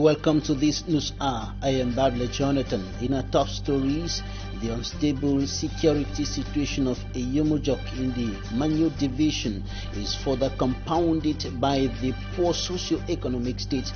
welcome to this news hour. I am Barbara Jonathan. In our top stories, the unstable security situation of Eyumojok in the Manyo division is further compounded by the poor socio-economic state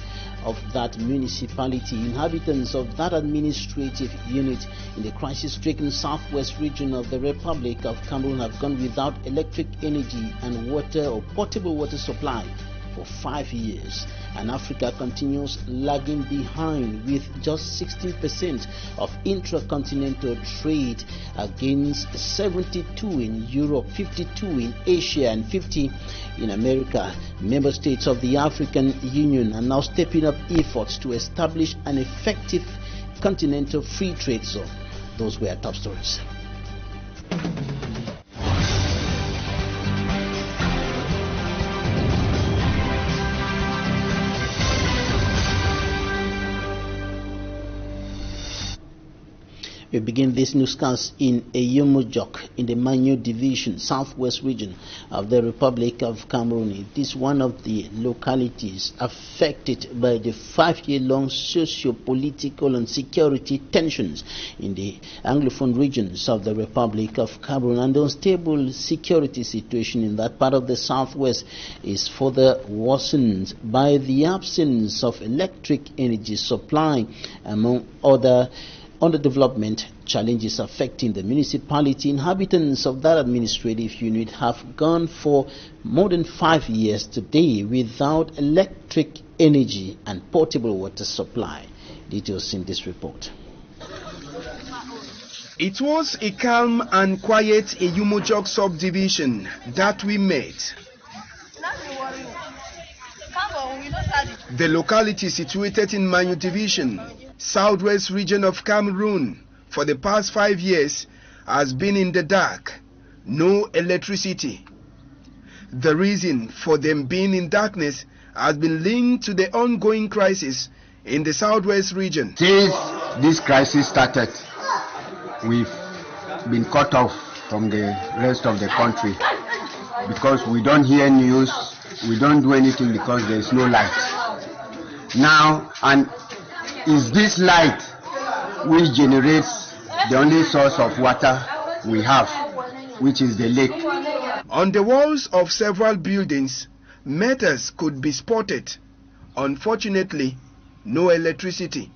of that municipality. Inhabitants of that administrative unit in the crisis-stricken southwest region of the Republic of Cameroon have gone without electric energy and water or potable water supply for 5 years, and Africa continues lagging behind with just 16% of intracontinental trade against 72 in Europe, 52 in Asia, and 50 in America. Member states of the African Union are now stepping up efforts to establish an effective continental free trade zone. Those were our top stories. We begin this newscast in Eyumojok in the Manyo division, southwest region of the Republic of Cameroon. It is one of the localities affected by the 5-year-long socio-political and security tensions in the Anglophone regions of the Republic of Cameroon, and the unstable security situation in that part of the southwest is further worsened by the absence of electric energy supply, among other underdevelopment challenges affecting the municipality. Inhabitants of that administrative unit have gone for more than 5 years today without electric energy and potable water supply. Details in this report. It was a calm and quiet Eyumojok subdivision that we met. The locality situated in Manyo division, southwest region of Cameroon, for the past 5 years has been in the dark, no electricity. The reason for them being in darkness has been linked to the ongoing crisis in the southwest region. Since this crisis started, we've been cut off from the rest of the country because we don't hear news, we don't do anything because there is no light. Now, and is this light which generates the only source of water we have, which is the lake. On the walls of several buildings, meters could be spotted. Unfortunately, no electricity.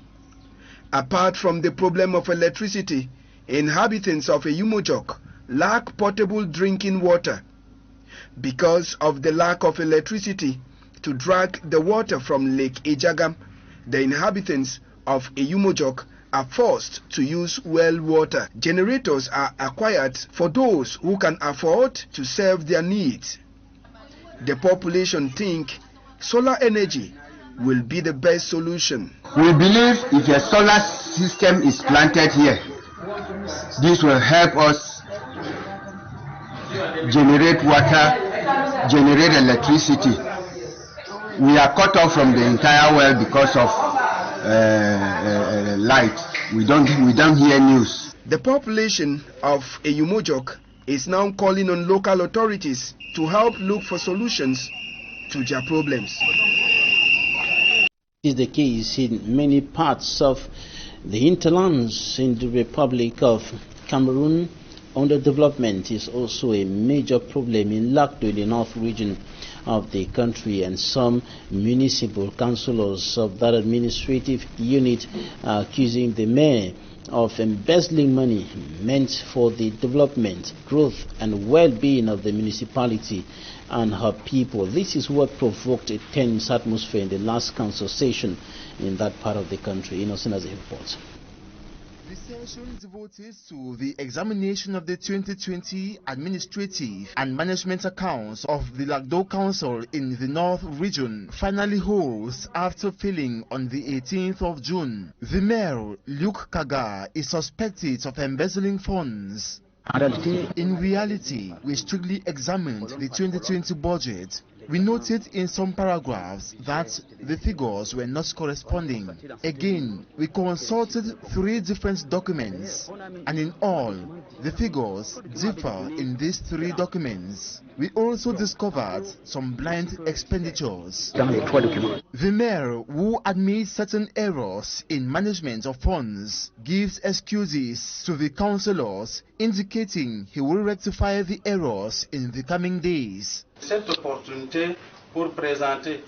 Apart from the problem of electricity, inhabitants of Eyumojok lack potable drinking water. Because of the lack of electricity to drag the water from Lake Ejagam, the inhabitants of Eyumojok are forced to use well water. Generators are acquired for those who can afford to serve their needs. The population think solar energy will be the best solution. We believe if a solar system is planted here, this will help us generate water, generate electricity. We are cut off from the entire world because of light. We don't hear news. The population of Eyumojok is now calling on local authorities to help look for solutions to their problems. This is the case in many parts of the hinterlands in the Republic of Cameroon. Underdevelopment is also a major problem in Lakdo, in the north region of the country, and some municipal councillors of that administrative unit are accusing the mayor of embezzling money meant for the development, growth and well-being of the municipality and her people. This is what provoked a tense atmosphere in the last council session in that part of the country. Innocent as a report. The session devoted to the examination of the 2020 administrative and management accounts of the Lakdo Council in the North Region finally holds after failing on the 18th of June. The mayor, Luke Kaga, is suspected of embezzling funds. In reality, we strictly examined the 2020 budget We noted in some paragraphs that the figures were not corresponding. Again, we consulted 3 different documents, and in all, the figures differ in these 3 documents. We also discovered some blind expenditures. The mayor, who admits certain errors in management of funds, gives excuses to the councillors, indicating he will rectify the errors in the coming days. Cette opportunité pour présenter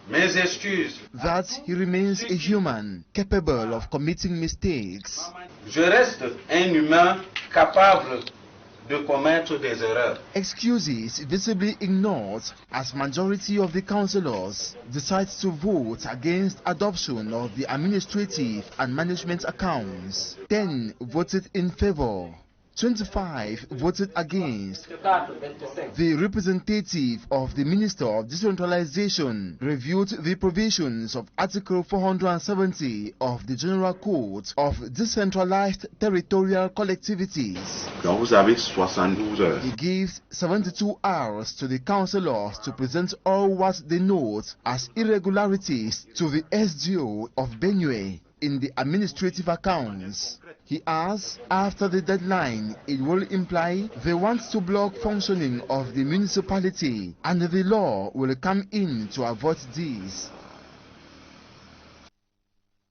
mes excuses. That he remains a human, capable of committing mistakes. Je reste un humain capable de commettre des erreurs. Excuses visibly ignored as majority of the councillors decide to vote against adoption of the administrative and management accounts. 10 voted in favor. 25 voted against. The representative of the Minister of Decentralization reviewed the provisions of Article 470 of the General Code of Decentralized Territorial Collectivities. Donc vous avez 72 heures. He gives 72 hours to the councillors to present all what they note as irregularities to the SDO of Benue in the administrative accounts. He adds, after the deadline, it will imply they want to block functioning of the municipality, and the law will come in to avoid this.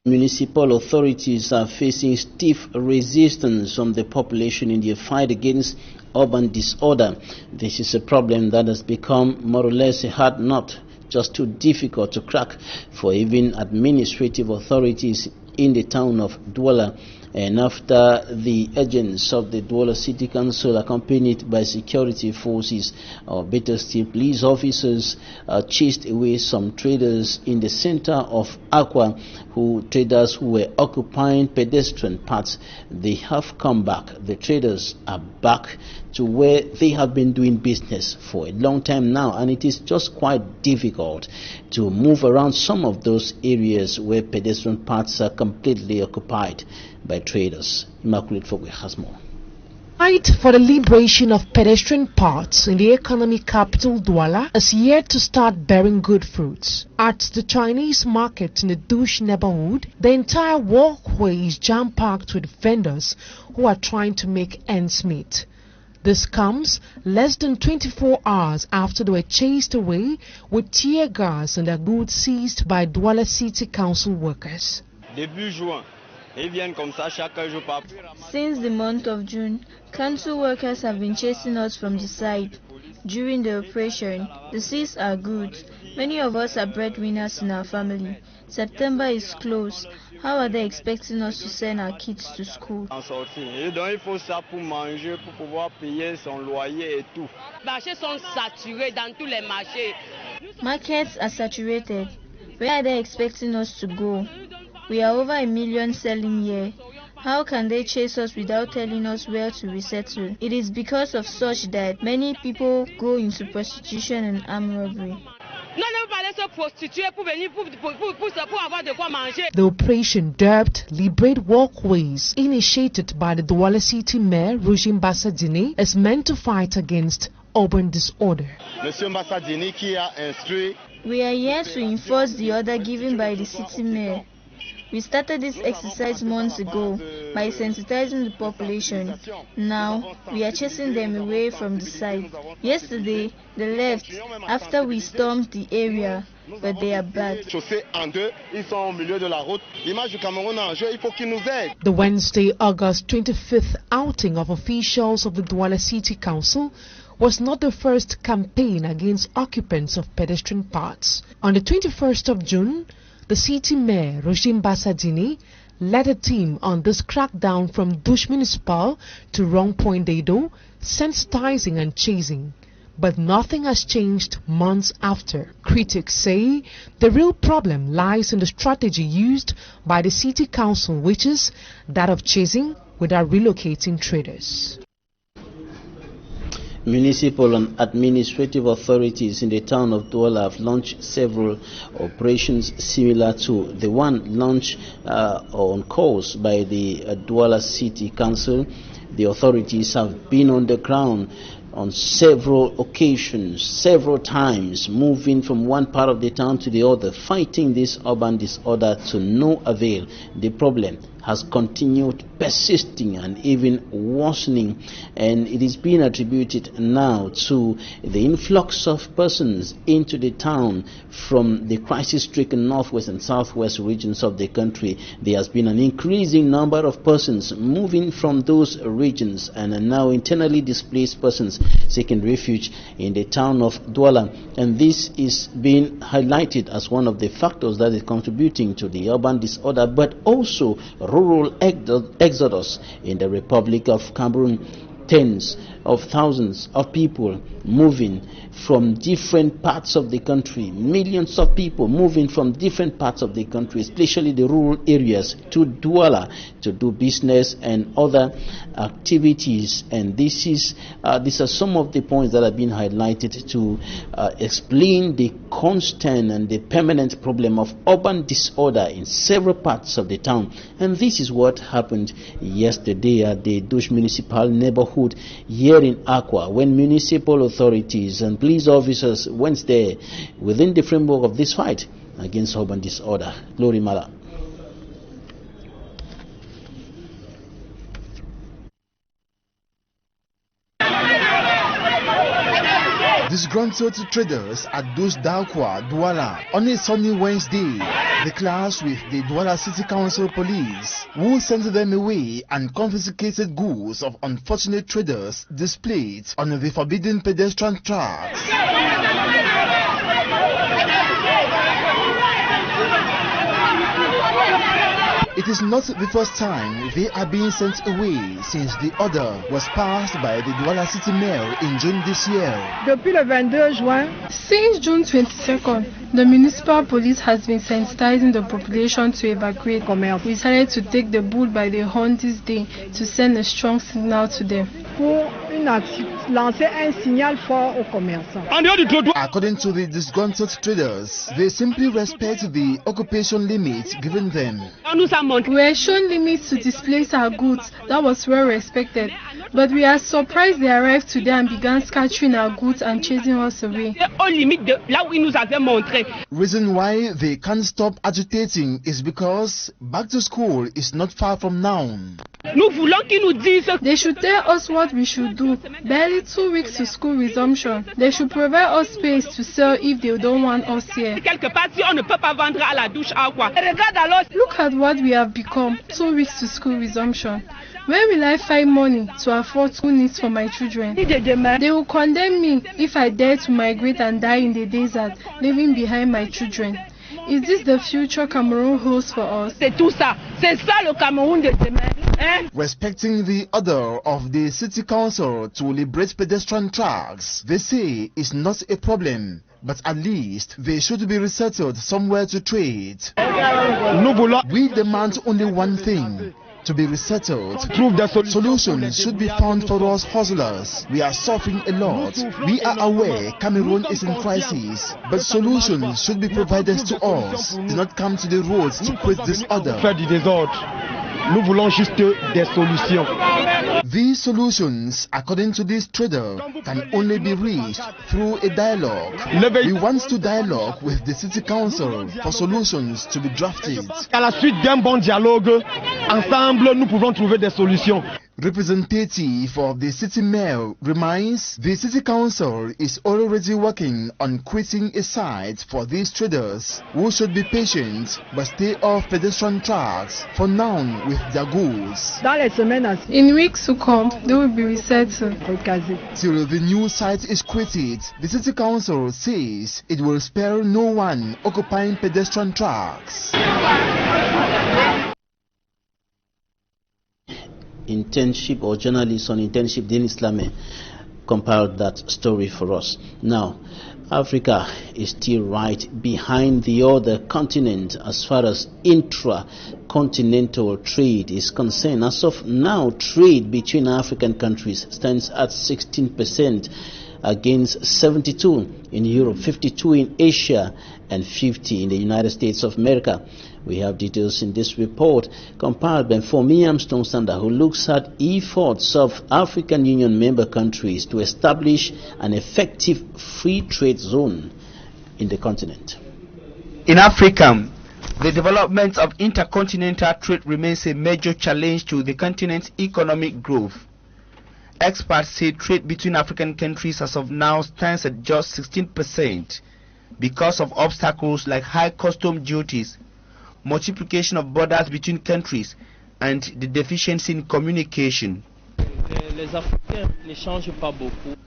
Municipal authorities are facing stiff resistance from the population in their fight against urban disorder. This is a problem that has become more or less a hard nut, just too difficult to crack for even administrative authorities in the town of Douala. And after the agents of the Douala City Council, accompanied by security forces, or better still police officers, chased away some traders in the center of Aqua, traders who were occupying pedestrian paths. They have come back. The traders are back to where they have been doing business for a long time now, and it is just quite difficult to move around some of those areas where pedestrian paths are completely occupied by traders. Immaculate Fogwe has more. Fight for the liberation of pedestrian paths in the economic capital Douala is yet to start bearing good fruits. At the Chinese market in the Douche neighborhood, the entire walkway is jam-packed with vendors who are trying to make ends meet. This comes less than 24 hours after they were chased away with tear gas and their goods seized by Douala City Council workers. Since the month of June, council workers have been chasing us from the side. During the operation, the seeds are good. Many of us are breadwinners in our family. September is close. How are they expecting us to send our kids to school? Markets are saturated. Where are they expecting us to go? We are over 1 million selling here. How can they chase us without telling us where to resettle? It is because of such that many people go into prostitution and armed robbery. The operation dubbed Liberate Walkways, initiated by the Douala City Mayor Rujim Bassadini, is meant to fight against urban disorder. We are here to enforce the order given by the city mayor. We started this exercise months ago by sensitizing the population. Now, we are chasing them away from the site. Yesterday, they left after we stormed the area, but they are back. The Wednesday, August 25th outing of officials of the Douala City Council was not the first campaign against occupants of pedestrian paths. On the 21st of June, the city mayor, Rojim Bassadini, led a team on this crackdown from Douche Municipal to Rong Point Dado, sensitizing and chasing. But nothing has changed months after. Critics say the real problem lies in the strategy used by the city council, which is that of chasing without relocating traders. Municipal and administrative authorities in the town of Douala have launched several operations similar to the one launched on course by the Douala City Council. The authorities have been on the ground on several occasions, several times, moving from one part of the town to the other, fighting this urban disorder to no avail. The problem has continued persisting and even worsening, and it is being attributed now to the influx of persons into the town from the crisis-stricken northwest and southwest regions of the country. There has been an increasing number of persons moving from those regions and are now internally displaced persons seeking refuge in the town of Douala, and this is being highlighted as one of the factors that is contributing to the urban disorder, but also rural exodus in the Republic of Cameroon. Tens of thousands of people moving from different parts of the country, millions of people moving from different parts of the country, especially the rural areas, to Douala to do business and other activities. And these are some of the points that have been highlighted to explain the constant and the permanent problem of urban disorder in several parts of the town. And this is what happened yesterday at the Douche Municipal neighborhood here in Aqua, when municipal authorities and police officers went there within the framework of this fight against urban disorder. Glory Mala. Disgruntled traders at Douche d'Aqua, Douala, on a sunny Wednesday, they clashed with the Douala City Council police, who sent them away and confiscated goods of unfortunate traders displayed on the forbidden pedestrian tracks. It is not the first time they are being sent away since the order was passed by the Douala City Mayor in June this year. Since June 22nd, the municipal police has been sensitizing the population to evacuate. We decided to take the bull by the horn this day to send a strong signal to them. According to the disgruntled traders, they simply respect the occupation limits given them. We were shown limits to displace our goods. That was well respected. But we are surprised they arrived today and began scattering our goods and chasing us away. Reason why they can't stop agitating is because back to school is not far from now. They should tell us what we should do. Barely 2 weeks to school resumption. They should provide us space to sell if they don't want us here. Look at what we have become. 2 weeks to school resumption. Where will I find money to afford school needs for my children? They will condemn me if I dare to migrate and die in the desert, leaving behind my children. Is this the future Cameroon holds for us? Respecting the order of the city council to liberate pedestrian tracks, they say is not a problem, but at least they should be resettled somewhere to trade. We demand only one thing: to be resettled. Solutions should be found for us hustlers. We are suffering a lot. We are aware Cameroon is in crisis, but solutions should be provided to us. Do not come to the roads to create disorder. Nous voulons juste des solutions. These solutions, according to this trader, can only be reached through a dialogue. We want to dialogue with the city council for solutions to be drafted. À la suite d'un bon dialogue, ensemble, nous pouvons trouver des solutions. Representative of the city mayor reminds the city council is already working on creating a site for these traders, who should be patient but stay off pedestrian tracks for now with their goods. In weeks to come, they will be resettled. Till the new site is created, the city council says it will spare no one occupying pedestrian tracks. Internship or journalist on internship, Denis Lame compiled that story for us. Now, Africa is still right behind the other continent as far as intra-continental trade is concerned. As of now, trade between African countries stands at 16% against 72 in Europe, 52 in Asia, and 50 in the United States of America. We have details in this report compiled by Fomi Armstrong Sander, who looks at efforts of African Union member countries to establish an effective free trade zone in the continent. In Africa, the development of intercontinental trade remains a major challenge to the continent's economic growth. Experts say trade between African countries as of now stands at just 16% because of obstacles like high custom duties, multiplication of borders between countries, and the deficiency in communication.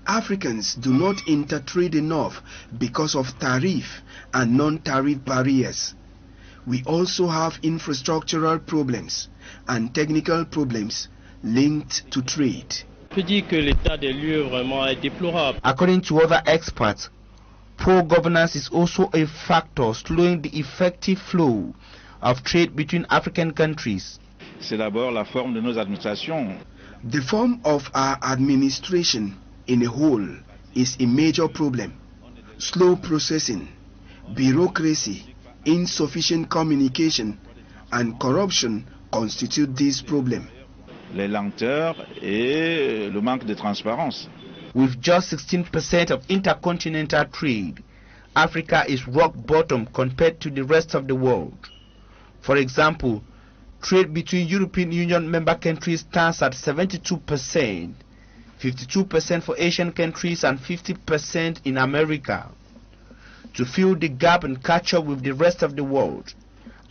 Africans do not intertrade enough because of tariff and non-tariff barriers. We also have infrastructural problems and technical problems linked to trade. According to other experts, poor governance is also a factor slowing the effective flow of trade between African countries. The form of our administration in a whole is a major problem. Slow processing, bureaucracy, insufficient communication, and corruption constitute this problem. With just 16% of intercontinental trade, Africa is rock bottom compared to the rest of the world. For example, trade between European Union member countries stands at 72%, 52% for Asian countries, and 50% in America. To fill the gap and catch up with the rest of the world,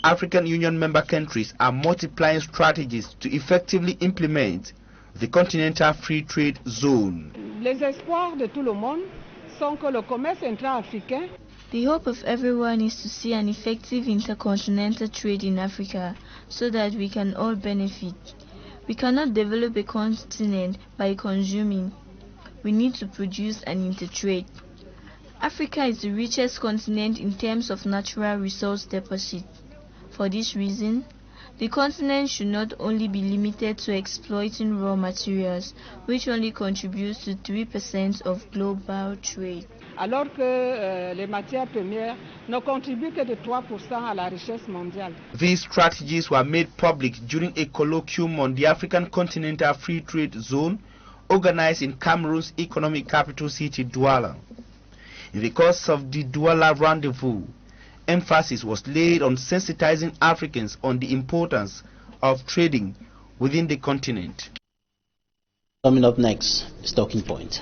African Union member countries are multiplying strategies to effectively implement the Continental Free Trade Zone. The hope of everyone is to see an effective intercontinental trade in Africa so that we can all benefit. We cannot develop a continent by consuming. We need to produce and intertrade. Africa is the richest continent in terms of natural resource deposit. For this reason, the continent should not only be limited to exploiting raw materials, which only contributes to 3% of global trade. Alors que les matières premières ne contribuent que de 3% à la richesse mondiale. These strategies were made public during a colloquium on the African Continental Free Trade Zone organized in Cameroon's economic capital city, Douala. In the course of the Douala rendezvous, emphasis was laid on sensitizing Africans on the importance of trading within the continent. Coming up next is Talking Point.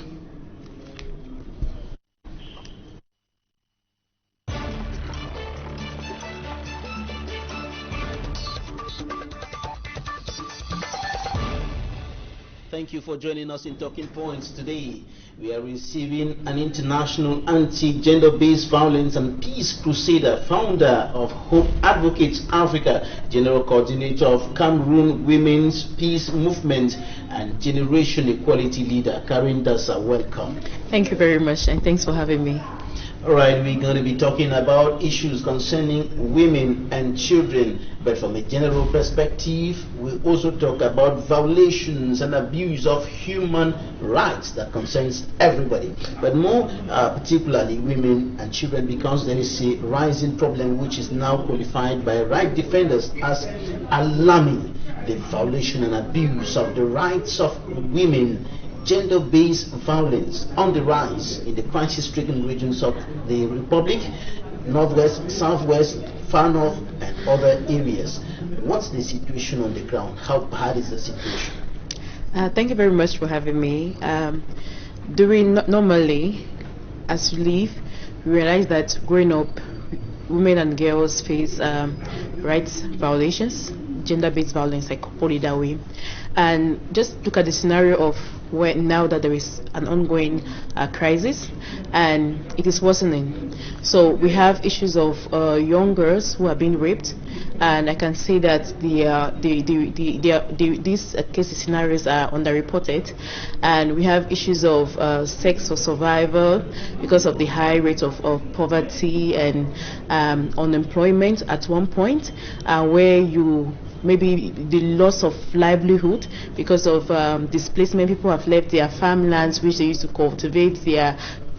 Thank you for joining us in Talking Points today. We are receiving an international anti-gender-based violence and peace crusader, founder of Hope Advocates Africa, general coordinator of Cameroon Women's Peace Movement, and Generation Equality leader, Karen Dassa. Welcome. Thank you very much, and thanks for having me. All right, we're going to be talking about issues concerning women and children, but from a general perspective, we also talk about violations and abuse of human rights that concerns everybody, but more particularly women and children, because there is a rising problem which is now qualified by right defenders as alarming: the violation and abuse of the rights of women. Gender-based violence on the rise in the crisis-stricken regions of the Republic, Northwest, Southwest, Far North, and other areas. What's the situation on the ground? How bad is the situation? Thank you very much for having me. Normally, as we live, we realize that growing up, women and girls face rights violations, gender-based violence, I call it that way. And just look at the scenario of where now that there is an ongoing crisis and it is worsening. So we have issues of young girls who are being raped, and I can say that these case scenarios are underreported, and we have issues of sex for survival because of the high rate of poverty and unemployment at one point, where you maybe the loss of livelihood because of displacement. People have left their farmlands which they used to cultivate, their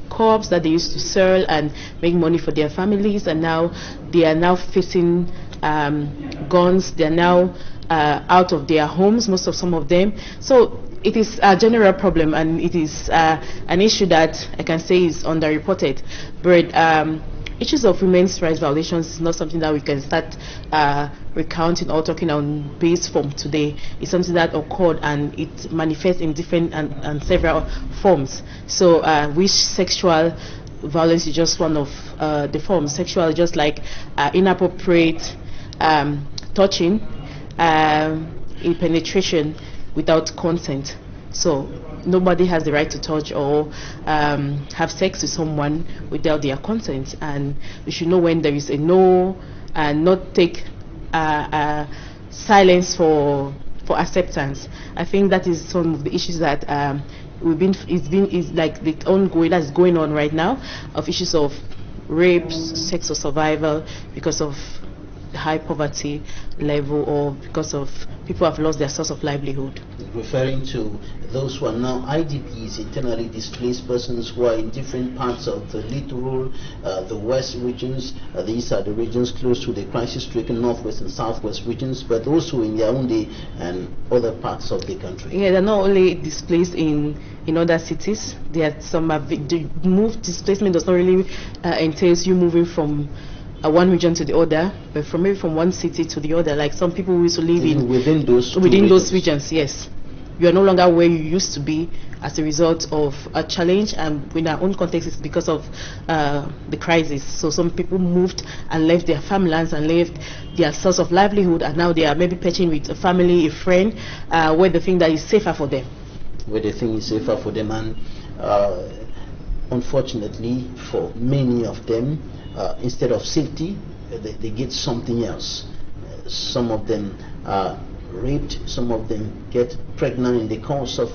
crops that they used to sell and make money for their families, and now they are now facing guns. They are now out of their homes, some of them. So it is a general problem, and it is an issue that I can say is underreported. But issues of women's rights violations is not something that we can start recounting or talking on base form today. It's something that occurred, and it manifests in different and several forms. So which sexual violence is just one of the forms. Sexual, just like inappropriate touching, penetration without consent. So nobody has the right to touch or have sex with someone without their consent, and we should know when there is a no, and not take silence for acceptance. I think that is some of the issues that is like the ongoing that's going on right now, of issues of rape, sex or survival because of high poverty level, or because of people have lost their source of livelihood. Referring to those who are now IDPs, internally displaced persons who are in different parts of the littoral, the west regions. These are the regions close to the crisis-stricken northwest and southwest regions, but also in Yaoundé and other parts of the country. Yeah, they're not only displaced in other cities. There are some displacement does not really entails you moving from one region to the other, but maybe from one city to the other. Like some people who used to live within those regions. Yes, you are no longer where you used to be as a result of a challenge, and in our own context, it's because of the crisis. So some people moved and left their farmlands and left their source of livelihood, and now they are maybe patching with a family, a friend, where they think that is safer for them. Where they think is safer for them, and unfortunately for many of them, instead of safety, they get something else. Some of them are raped, some of them get pregnant in the course of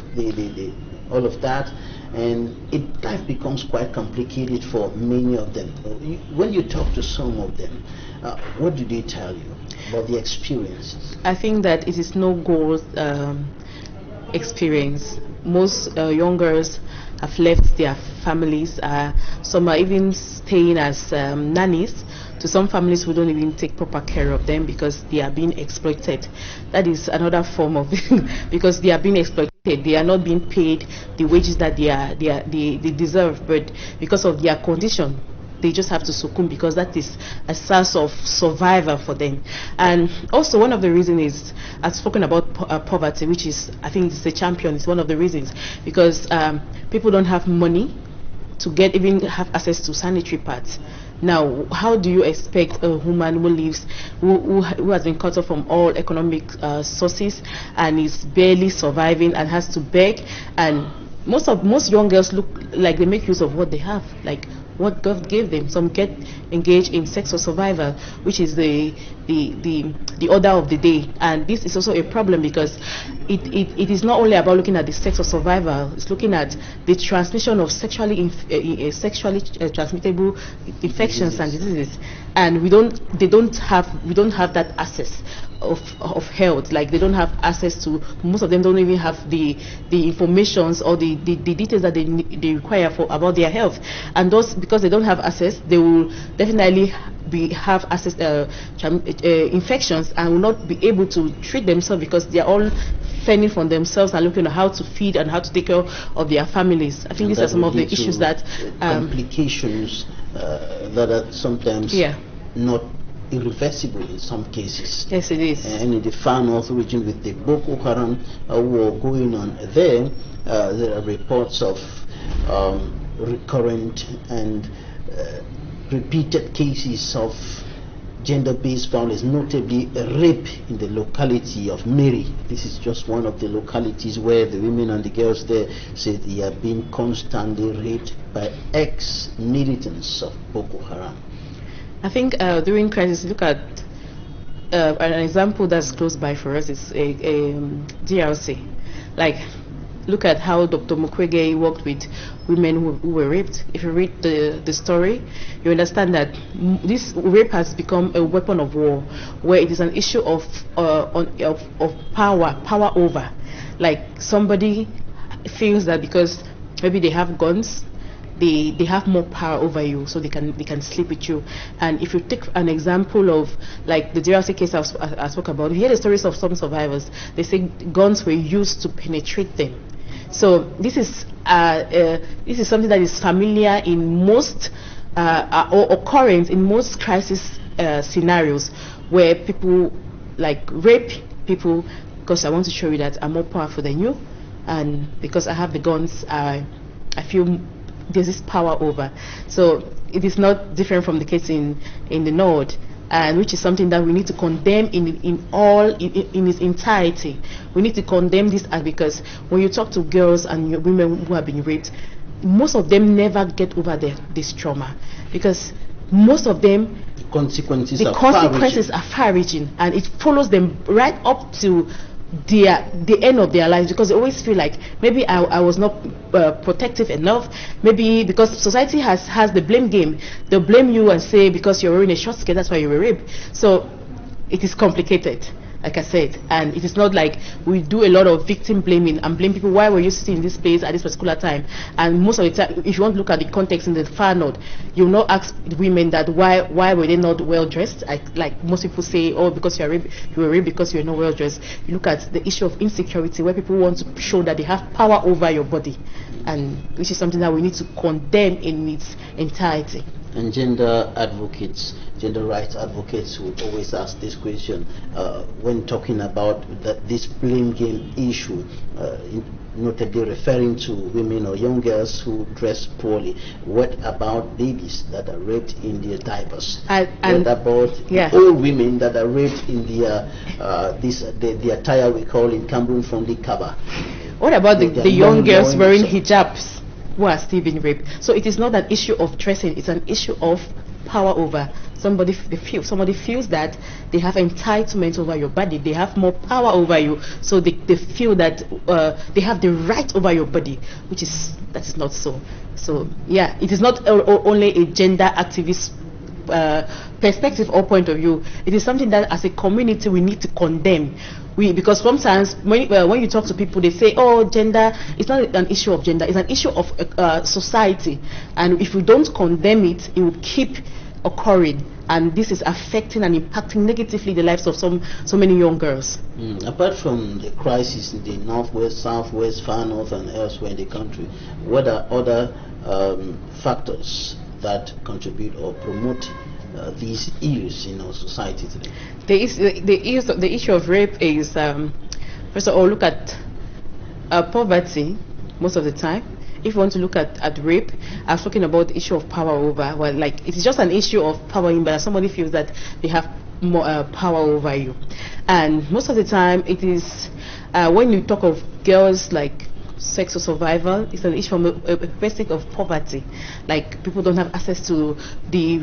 all of that, and life becomes quite complicated for many of them. When you talk to some of them, what do they tell you about the experiences? I think that it is no goal experience. Most young girls have left their families. Some are even staying as nannies to some families who don't even take proper care of them because they are being exploited. That is another form of because they are being exploited. They are not being paid the wages that they deserve, but because of their condition, they just have to succumb because that is a source of survival for them. And also one of the reasons is, I've spoken about poverty, which is, I think it's the champion, it's one of the reasons, because people don't have money to even have access to sanitary pads. Now, how do you expect a woman who lives, who has been cut off from all economic sources and is barely surviving and has to beg? And most young girls look like they make use of what they have, like what God gave them. Some get engaged in sex or survival, which is the order of the day. And this is also a problem because it is not only about looking at the sex or survival, it's looking at the transmission of sexually transmittable infections and diseases. And we don't have that access of health. Like they don't have access to, most of them don't even have the informations or the details that they require about their health. And those, because they don't have access, they will definitely have access infections and will not be able to treat themselves because they are all fending for themselves and looking at how to feed and how to take care of their families. I think these are some of the issues that complications that are sometimes not irreversible in some cases. Yes, it is. And in the far north region with the Boko Haram war going on there, there are reports of recurrent and repeated cases of gender-based violence, notably a rape in the locality of Mary. This is just one of the localities where the women and the girls there say they are being constantly raped by ex-militants of Boko Haram. I think during crisis, look at an example that's close by for us is a DRC. Like, look at how Dr. Mukwege worked with women who were raped. If you read the story, you understand that this rape has become a weapon of war, where it is an issue of power over. Like somebody feels that because maybe they have guns, they have more power over you, so they can sleep with you. And if you take an example of like the DRC case I spoke about, if you hear the stories of some survivors, they say guns were used to penetrate them. So this is something that is familiar in most or occurrence in most crisis scenarios where people like rape people because I want to show you that I'm more powerful than you, and because I have the guns, I feel there's this power over. So it is not different from the case in the North, and which is something that we need to condemn in its entirety. We need to condemn this act, because when you talk to girls and women who have been raped, most of them never get over this trauma, because most of them, the consequences are far-reaching, and it follows them right up to the end of their lives, because they always feel like maybe I was not protective enough, maybe because society has the blame game. They'll blame you and say because you're wearing a short skirt, that's why you were raped. So it is complicated, like I said, and it is not like we do a lot of victim blaming and blame people. Why were you sitting in this place at this particular time? And most of the time, if you want to look at the context in the far north, you will not ask the women that why were they not well dressed. Like most people say, oh, because you were raped because you were not well dressed. You look at the issue of insecurity, where people want to show that they have power over your body, and which is something that we need to condemn in its entirety. And gender rights advocates would always ask this question when talking about this blame game issue, notably referring to women or young girls who dress poorly. What about babies that are raped in their diapers? What about old women that are raped in their the attire we call in Cameroon from the kaba? What about the young girls wearing hijabs who are still being raped? So it is not an issue of dressing, it's an issue of power over. Somebody feels that they have entitlement over your body, they have more power over you, so they feel that they have the right over your body, that is not so. So yeah, it is not only a gender activist perspective or point of view. It is something that as a community we need to condemn. Because sometimes when you talk to people, they say, oh, gender, it's not an issue of gender, it's an issue of society, and if we don't condemn it, it will keep occurring, and this is affecting and impacting negatively the lives of so many young girls. Apart from the crisis in the northwest, southwest, far north and elsewhere in the country, what are other factors that contribute or promote these issues in our society today? The issue of rape is, first of all, look at poverty most of the time. If you want to look at rape, I was talking about the issue of power over. Well, like it's just an issue of power in, but somebody feels that they have more power over you. And most of the time, it is when you talk of girls like sex or survival, it's an issue from a basic of poverty. Like people don't have access to the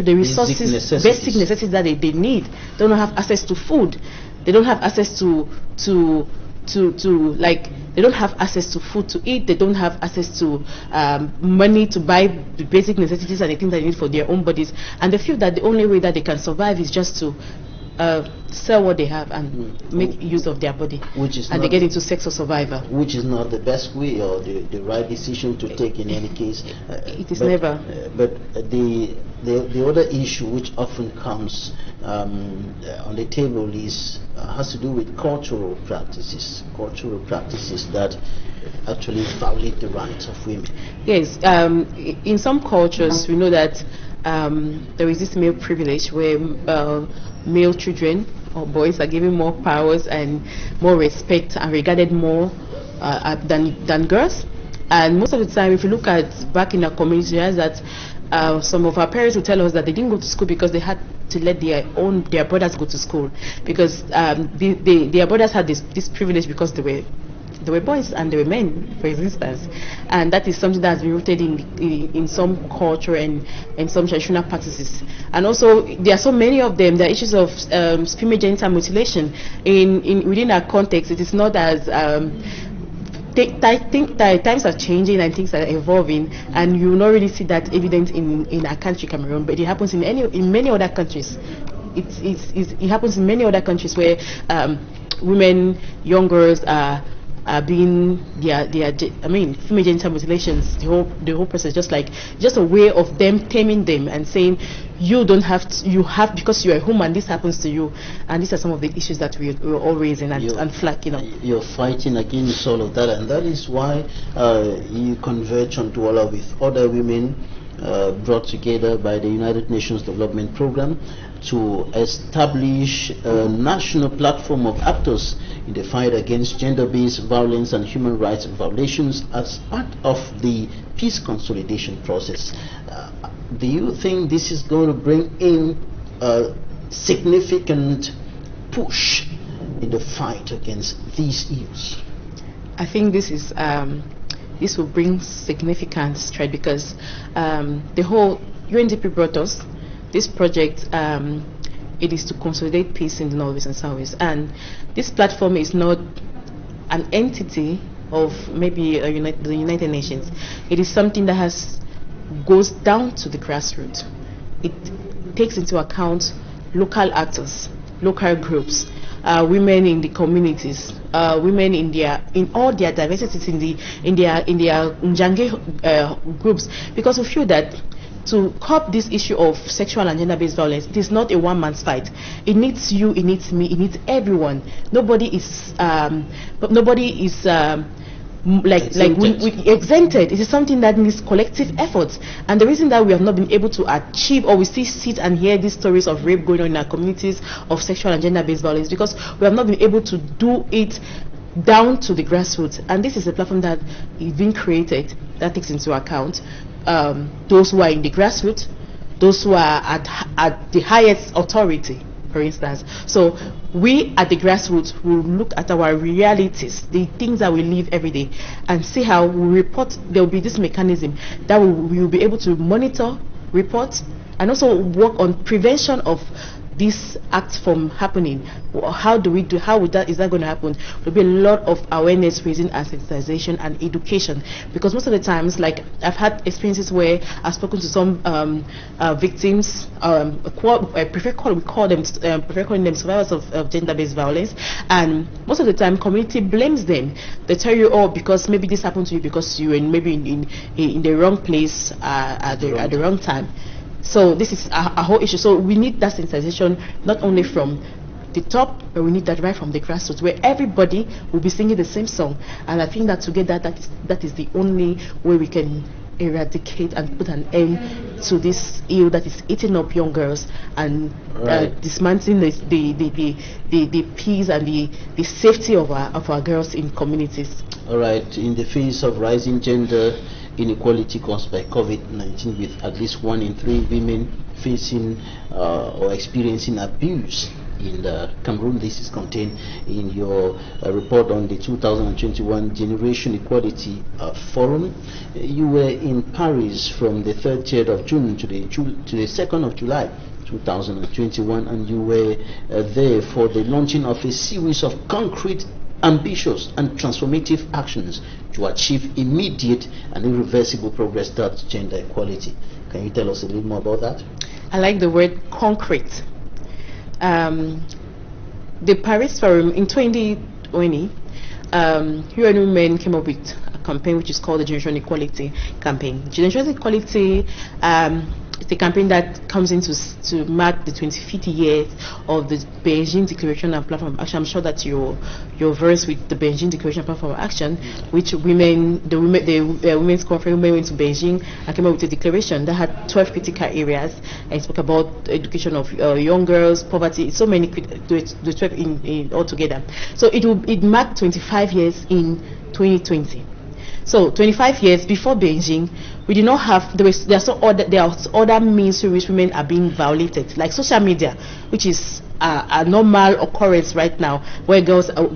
resources, basic necessities that they need. They don't have access to food. They don't have access to they don't have access to food to eat. They don't have access to money to buy the basic necessities and the things they need for their own bodies. And they feel that the only way that they can survive is just to sell what they have and make use of their body, and they get into sex or survival, which is not the best way or the right decision to take in any case. It is never. But the other issue which often comes on the table has to do with cultural practices that actually violate the rights of women. Yes, in some cultures we know that there is this male privilege where male children or boys are given more powers and more respect and regarded more than girls. And most of the time, if you look at back in our community, that some of our parents will tell us that they didn't go to school because they had to let their brothers go to school, because their brothers had this privilege because they were boys and they were men, for instance. And that is something that has been rooted in some culture and some traditional practices. And also there are so many of them. There are issues of female genital mutilation within our context. It is not as I think that times are changing and things are evolving, and you will not really see that evidence in our country, Cameroon, but it happens in many other countries. It happens in many other countries where women, young girls are are being female genital mutilations, the whole process, just a way of them taming them and saying you don't have to, you have, because you're a human, this happens to you. And these are some of the issues that we're all raising and flagging up. You're fighting against all of that, and that is why you converge on Douala with other women brought together by the United Nations Development Program to establish a national platform of actors in the fight against gender-based violence and human rights violations as part of the peace consolidation process. Do you think this is going to bring in a significant push in the fight against these issues? I think this is this will bring significant stride, because the whole UNDP brought us this project. It is to consolidate peace in the North and South, and this platform is not an entity of maybe the United Nations. It is something that goes down to the grassroots. It takes into account local actors, local groups, women in the communities, women in all their diversities in their Njange groups, because we feel that to curb this issue of sexual and gender-based violence, it is not a one-man's fight. It needs you, it needs me, it needs everyone. Nobody is exempted. It is something that needs collective efforts, and the reason that we have not been able to achieve, or we still sit and hear these stories of rape going on in our communities, of sexual and gender-based violence, because we have not been able to do it down to the grassroots. And this is a platform that is being created that takes into account those who are in the grassroots, those who are at the highest authority, for instance. So we at the grassroots will look at our realities, the things that we live every day, and see how we report. There will be this mechanism that we will be able to monitor, report, and also work on prevention of this act from happening. How is that going to happen? There will be a lot of awareness raising and sensitization and education, because most of the times, like I've had experiences where I've spoken to some victims, we prefer calling them survivors of gender-based violence, and most of the time community blames them. They tell you, oh, because maybe this happened to you because you were maybe in the wrong place at the wrong time. So this is a whole issue. So we need that sensitization not only from the top, but we need that right from the grassroots, where everybody will be singing the same song. And I think that together, that is the only way we can eradicate and put an end to this ill that is eating up young girls and dismantling the peace and the safety of our girls in communities. All right. In the face of rising gender inequality caused by COVID-19, with at least 1 in 3 women facing or experiencing abuse in Cameroon. This is contained in your report on the 2021 Generation Equality Forum. You were in Paris from the 30th of June to the 2nd of July 2021, and you were there for the launching of a series of concrete, ambitious and transformative actions to achieve immediate and irreversible progress towards gender equality. Can you tell us a little more about that? I like the word concrete. The Paris Forum in 2020, UN Women came up with a campaign which is called the Generation Equality Campaign. Generation Equality it's a campaign that comes in to mark the 25th year of the Beijing Declaration and Platform of Action. I'm sure that you're versed with the Beijing Declaration and Platform of Action, which the women's conference, women went to Beijing and came up with a declaration that had 12 critical areas, and it spoke about education of young girls, poverty, so many, the 12 in altogether. So it marked 25 years in 2020. So 25 years before Beijing, we did not have, there are other means through which women are being violated, like social media, which is a normal occurrence right now, where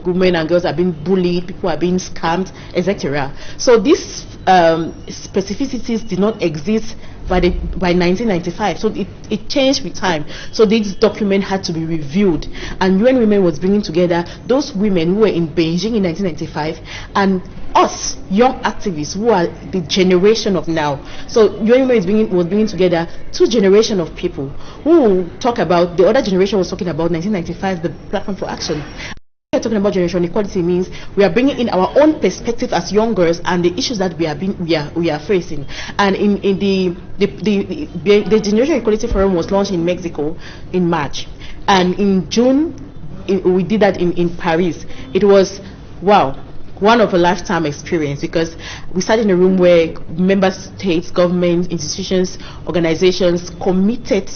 women and girls are being bullied, people are being scammed, etc. So these specificities did not exist by 1995, so it changed with time. So this document had to be reviewed, and UN Women was bringing together those women who were in Beijing in 1995 and us young activists who are the generation of now. So UN Women was bringing together 2 generations of people who talk about, the other generation was talking about 1995, the Platform for Action. We are talking about generation equality means we are bringing in our own perspective as young girls and the issues that we are facing. And in the Generation Equality Forum was launched in Mexico in March, and in June we did that in Paris. It was, wow, one of a lifetime experience, because we sat in a room where member states, governments, institutions, organizations committed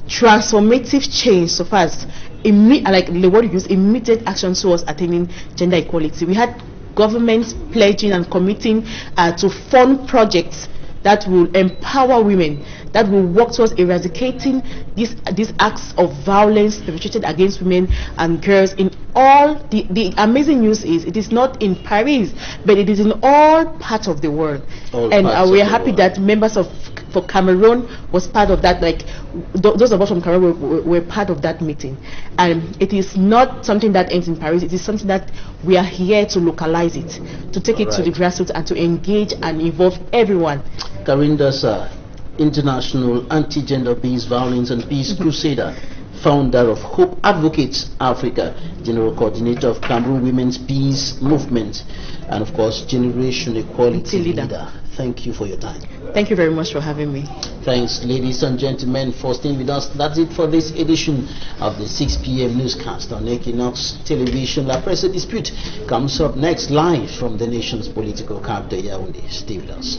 transformative change so far as like the word you use, immediate action towards attaining gender equality. We had governments pledging and committing to fund projects that will empower women, that will work towards eradicating these acts of violence perpetrated against women and girls in all. The amazing news is it is not in Paris, but it is in all parts of the world. And we are happy that members for Cameroon was part of that. Like those of us from Cameroon were part of that meeting. And it is not something that ends in Paris. It is something that we are here to localize it, to take it to the grassroots and to engage and involve everyone. Karinda's International Anti-Gender Based Violence and Peace Crusader, founder of Hope Advocates Africa, general coordinator of Cameroon Women's Peace Movement, and of course Generation Equality leader. Thank you for your time. Thank you very much for having me. Thanks, ladies and gentlemen, for staying with us. That's it for this edition of the 6 p.m. newscast on Equinoxe Television. La Presse Dispute comes up next live from the nation's political capital, Yaoundé. Stay with us.